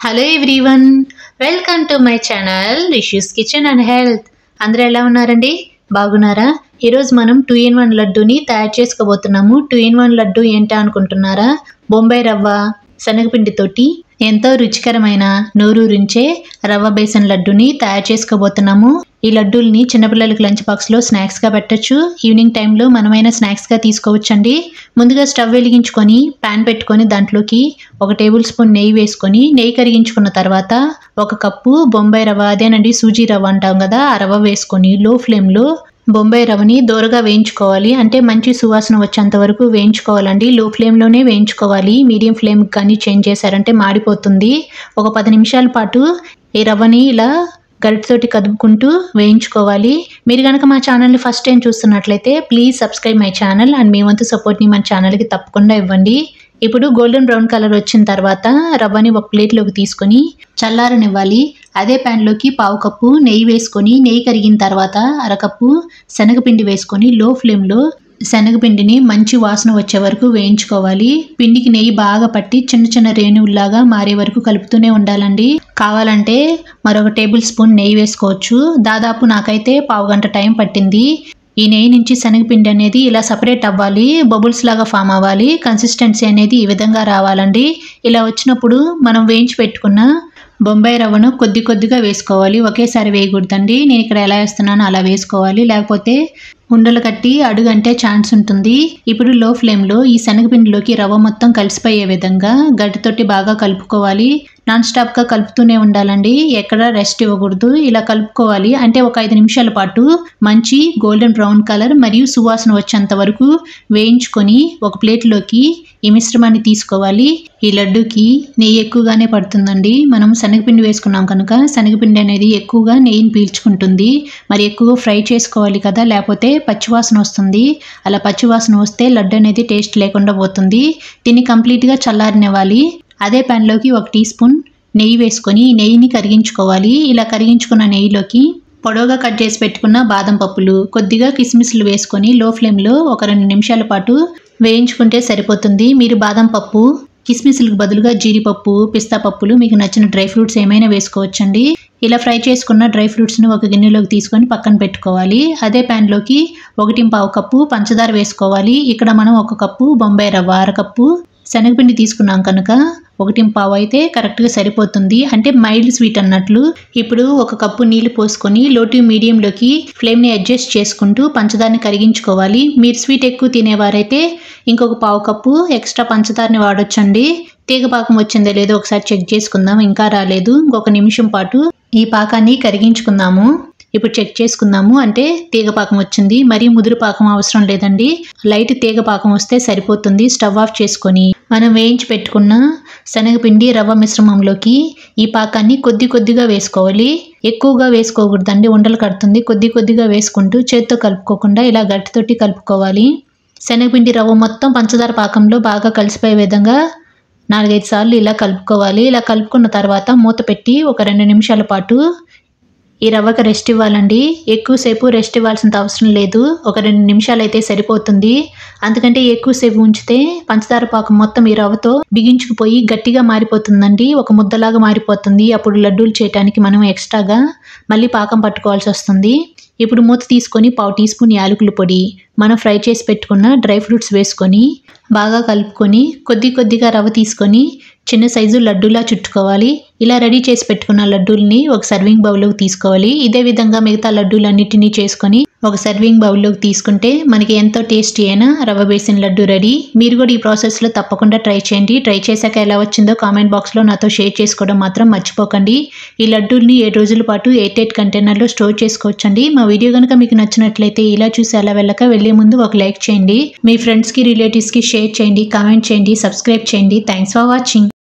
Hello everyone, welcome to my channel Rishu's kitchen and health. అందరూ ఎలా ఉన్నారండి? బాగున్నారా? ఈరోజు మనం 2-in-1 లడ్డూని తయారు చేసుకోబోతున్నాము. 2-in-1 లడ్డు ఏంటా అనుకుంటున్నారా? బొంబాయి రవ్వ శనగపిండితోటి ఎంతో రుచికరమైన నోరూరించే రవ్వ బేసన్ లడ్డూని తయారు చేసుకోబోతున్నాము. ఈ లడ్డూల్ని చిన్నపిల్లలకి లంచ్ బాక్స్లో స్నాక్స్గా పెట్టచ్చు. ఈవినింగ్ టైంలో మనమైనా స్నాక్స్గా తీసుకోవచ్చండి. ముందుగా స్టవ్ వెలిగించుకొని ప్యాన్ పెట్టుకొని దాంట్లోకి 1 టేబుల్ స్పూన్ నెయ్యి వేసుకొని నెయ్యి కరిగించుకున్న తర్వాత 1 కప్పు బొంబాయి రవ్వ, అదేనండి సూజీ రవ్వ అంటాం కదా, ఆ రవ్వ వేసుకొని లో ఫ్లేమ్లో బొంబాయి రవ్వని దోరగా వేయించుకోవాలి. అంటే మంచి సువాసన వచ్చేంత వరకు వేయించుకోవాలండి. లో ఫ్లేమ్లోనే వేయించుకోవాలి. మీడియం ఫ్లేమ్ కానీ చేంజ్ చేశారంటే మాడిపోతుంది. ఒక 10 నిమిషాల పాటు ఈ రవ్వని ఇలా గరిటెతోటి కదుపుకుంటూ వేయించుకోవాలి. మీరు కనుక మా ఛానల్ని ఫస్ట్ టైం చూస్తున్నట్లయితే please subscribe my channel and మీ వంతు సపోర్ట్ని మన ఛానల్కి తప్పకుండా ఇవ్వండి. ఇప్పుడు గోల్డెన్ బ్రౌన్ కలర్ వచ్చిన తర్వాత రవ్వని ఒక ప్లేట్లోకి తీసుకొని చల్లారనివ్వాలి. అదే ప్యాన్లోకి 1/2 కప్పు నెయ్యి వేసుకొని నెయ్యి కరిగిన తర్వాత 1/2 కప్పు శనగపిండి వేసుకొని లో ఫ్లేమ్లో శనగపిండిని మంచి వాసన వచ్చే వరకు వేయించుకోవాలి. పిండికి నెయ్యి బాగా పట్టి చిన్న చిన్న రేణువుల్లాగా మారే వరకు కలుపుతూనే ఉండాలండి. కావాలంటే మరొక టేబుల్ స్పూన్ నెయ్యి వేసుకోవచ్చు. దాదాపు నాకైతే 1/2 గంట టైం పట్టింది. ఈ నెయ్యి నుంచి శనగపిండి అనేది ఇలా సపరేట్ అవ్వాలి, బబుల్స్ లాగా ఫామ్ అవ్వాలి. కన్సిస్టెన్సీ అనేది ఈ విధంగా రావాలండి. ఇలా వచ్చినప్పుడు మనం వేయించి పెట్టుకున్న బొంబాయి రవ్వను కొద్ది కొద్దిగా వేసుకోవాలి, ఒకేసారి వేయకూడదండి. నేను ఇక్కడ ఎలా వేస్తున్నానో అలా వేసుకోవాలి, లేకపోతే ఉండలు కట్టి అడుగంటే ఛాన్స్ ఉంటుంది. ఇప్పుడు లో ఫ్లేమ్లో ఈ శనగపిండిలోకి రవ్వ మొత్తం కలిసిపోయే విధంగా గడ్డతోటి బాగా కలుపుకోవాలి. నాన్ స్టాప్గా కలుపుతూనే ఉండాలండి, ఎక్కడ రెస్ట్ ఇవ్వకూడదు. ఇలా కలుపుకోవాలి. అంటే ఒక 5 నిమిషాల పాటు మంచి గోల్డెన్ బ్రౌన్ కలర్ మరియు సువాసన వచ్చేంత వరకు వేయించుకొని ఒక ప్లేట్లోకి ఈ మిశ్రమాన్ని తీసుకోవాలి. ఈ లడ్డూకి నెయ్యి ఎక్కువగానే పడుతుందండి. మనం శనగపిండి వేసుకున్నాం కనుక శనగపిండి అనేది ఎక్కువగా నెయ్యిని పీల్చుకుంటుంది. మరి ఎక్కువ ఫ్రై చేసుకోవాలి కదా, లేకపోతే పచ్చివాసన వస్తుంది. అలా పచ్చివాసన వస్తే లడ్డు అనేది టేస్ట్ లేకుండా పోతుంది. దీన్ని కంప్లీట్గా చల్లారనివ్వాలి. అదే ప్యాన్లోకి 1 టీ స్పూన్ నెయ్యి వేసుకొని నెయ్యిని కరిగించుకోవాలి. ఇలా కరిగించుకున్న నెయ్యిలోకి పొడవుగా కట్ చేసి పెట్టుకున్న బాదం పప్పులు, కొద్దిగా కిస్మిస్లు వేసుకొని లో ఫ్లేమ్లో ఒక 2 నిమిషాల పాటు వేయించుకుంటే సరిపోతుంది. మీరు బాదం పప్పు, కిస్మిస్లకు బదులుగా జీడిపప్పు, పిస్తా పప్పులు, మీకు నచ్చిన డ్రై ఫ్రూట్స్ ఏమైనా వేసుకోవచ్చండి. ఇలా ఫ్రై చేసుకున్న డ్రై ఫ్రూట్స్ని ఒక గిన్నెలోకి తీసుకొని పక్కన పెట్టుకోవాలి. అదే ప్యాన్లోకి 1.25 కప్పు పంచదార వేసుకోవాలి. ఇక్కడ మనం 1 కప్పు బొంబాయి రవ్వ, 1/2 కప్పు శనగపిండి తీసుకున్నాం కనుక 1.25 అయితే కరెక్ట్గా సరిపోతుంది. అంటే మైల్డ్ స్వీట్ అన్నట్లు. ఇప్పుడు 1 కప్పు నీళ్లు పోసుకొని లో టు మీడియంలోకి ఫ్లేమ్ని అడ్జస్ట్ చేసుకుంటూ పంచదారని కరిగించుకోవాలి. మీరు స్వీట్ ఎక్కువ తినేవారైతే ఇంకొక 1/2 కప్పు ఎక్స్ట్రా పంచదారని వాడొచ్చండి. తీగ పాకం వచ్చిందో లేదో ఒకసారి చెక్ చేసుకుందాం. ఇంకా రాలేదు. ఇంకొక నిమిషం పాటు ఈ పాకాన్ని కరిగించుకుందాము. ఇప్పుడు చెక్ చేసుకుందాము. అంటే తీగ పాకం వచ్చింది. మరీ ముదురు పాకం అవసరం లేదండి, లైట్ తీగ పాకం వస్తే సరిపోతుంది. స్టవ్ ఆఫ్ చేసుకొని మనం వేయించి పెట్టుకున్న శనగపిండి రవ్వ మిశ్రమంలోకి ఈ పాకాన్ని కొద్ది కొద్దిగా వేసుకోవాలి. ఎక్కువగా వేసుకోకూడదండి, ఉండలు కడుతుంది. కొద్ది కొద్దిగా వేసుకుంటూ చేత్తో కలుపుకోకుండా ఇలా గట్టితోటి కలుపుకోవాలి. శనగపిండి రవ్వ మొత్తం పంచదార పాకంలో బాగా కలిసిపోయే విధంగా 4-5 సార్లు ఇలా కలుపుకోవాలి. ఇలా కలుపుకున్న తర్వాత మూత పెట్టి ఒక 2 నిమిషాల పాటు ఈ రవ్వకి రెస్ట్ ఇవ్వాలండి. ఎక్కువసేపు రెస్ట్ ఇవ్వాల్సినంత అవసరం లేదు, ఒక 2 నిమిషాలు అయితే సరిపోతుంది. అందుకంటే ఎక్కువసేపు ఉంచితే పంచదార పాకం మొత్తం ఈ రవ్వతో బిగించుకుపోయి గట్టిగా మారిపోతుందండి, ఒక ముద్దలాగా మారిపోతుంది. అప్పుడు లడ్డూలు చేయడానికి మనం ఎక్స్ట్రాగా మళ్ళీ పాకం పట్టుకోవాల్సి వస్తుంది. ఇప్పుడు మూత తీసుకొని 1/2 టీ స్పూన్ యాలకుల పొడి, మనం ఫ్రై చేసి పెట్టుకున్న డ్రై ఫ్రూట్స్ వేసుకొని బాగా కలుపుకొని కొద్ది కొద్దిగా రవ్వ తీసుకొని చిన్న సైజు లడ్డూలా చుట్టుకోవాలి. ఇలా రెడీ చేసి పెట్టుకున్న లడ్డూల్ని ఒక సర్వింగ్ బౌల్లోకి తీసుకోవాలి. ఇదే విధంగా మిగతా లడ్డూలన్నిటినీ చేసుకొని ఒక సర్వింగ్ బౌల్లోకి తీసుకుంటే మనకి ఎంతో టేస్టీ అయిన రవ్వ బేసిన్ లడ్డు రెడీ. మీరు కూడా ఈ ప్రాసెస్లో తప్పకుండా ట్రై చేయండి. ట్రై చేశాక ఎలా వచ్చిందో కామెంట్ బాక్స్లో నాతో షేర్ చేసుకోవడం మాత్రం మర్చిపోకండి. ఈ లడ్డూల్ని 7 రోజుల పాటు 8 కంటైనర్లో స్టోర్ చేసుకోవచ్చండి. మా వీడియో కనుక మీకు నచ్చినట్లయితే ఇలా చూసి అలా వెళ్ళక వెళ్ళే ముందు ఒక లైక్ చేయండి. మీ ఫ్రెండ్స్కి, రిలేటివ్స్కి షేర్ చేయండి, కామెంట్ చేయండి, సబ్స్క్రైబ్ చేయండి. Thanks for watching.